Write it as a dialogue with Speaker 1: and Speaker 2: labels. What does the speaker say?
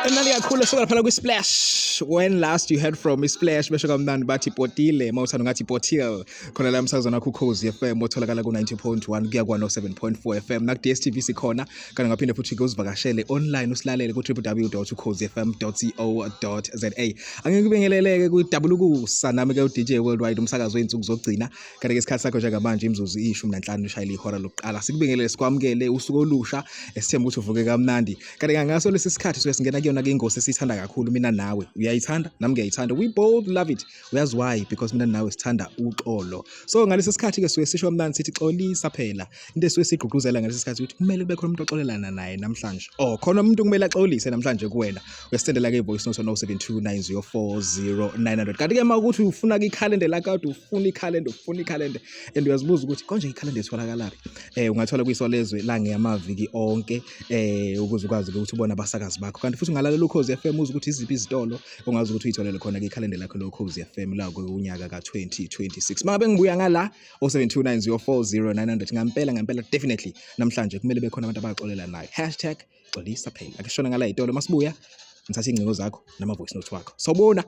Speaker 1: Emnandi kakhulu soka phela kwi-Splash. When last you heard from i-Splash besho kamnandi bathi potile mawuthanda ngathi potil khona la emsakazweni wakho Ukhozi FM otholakala ku-90.1 kuya kwa-7.4 FM naku DSTV sikhona kanti ngaphinde futhi uzivakashele online usilalele ku www.ukhozifm.co.za. Angeke kubingeleleke ku-Double nami ke uDJ Worldwide umsakazo weinsuku zokugcina kanti ke isikhathi sakho njengamanje imzuzu i-15 ushayile ihora lokuqala sikubingelele sikwamukele usuku olusha esithemba ukuthi uvuke kamnandi kanti ngaso lesi sikhathi singena kuyona ke ingosi esithanda kakhulu mina nawe uyayithanda nami ngiyayithanda we both love it uyazi why because mina nawe sithanda uxolo so ngalesi sikhathi ke suke sisho kamnandi sithi xolisa phela into esuke sigqugquzela ngalesi sikhathi ukuthi kumele kube khona umuntu oxolelana naye namhlanje khona umuntu kumele axolise namhlanje kuwena uyasendela ke voice note no 0729040900 kanti ke mawukuthi ufuna ikhalenda lakho ufuna ikhalenda and uyazibuza ukuthi konje ikhalenda etholakala ungathola kwisolezwe la ngeyamaviki onke ukuze ukwazi ukuthi ubone abasakazi bakho kanti futhi ungalalela Ukhozi FM uze ukuthi iziphi izitolo ongazi ukuthi uyitholele khona ke ikhalenda lakho loKhozi FM la kunyaka ka2026 mangabe ngibuya ngala 0729040900 ngampela definitely namhlanje kumele bekhona abantu abaxolela naye #xolisa phela akishona ngala izitolo masibuya ngithatha ingcingo zakho nama voice note wakho sobona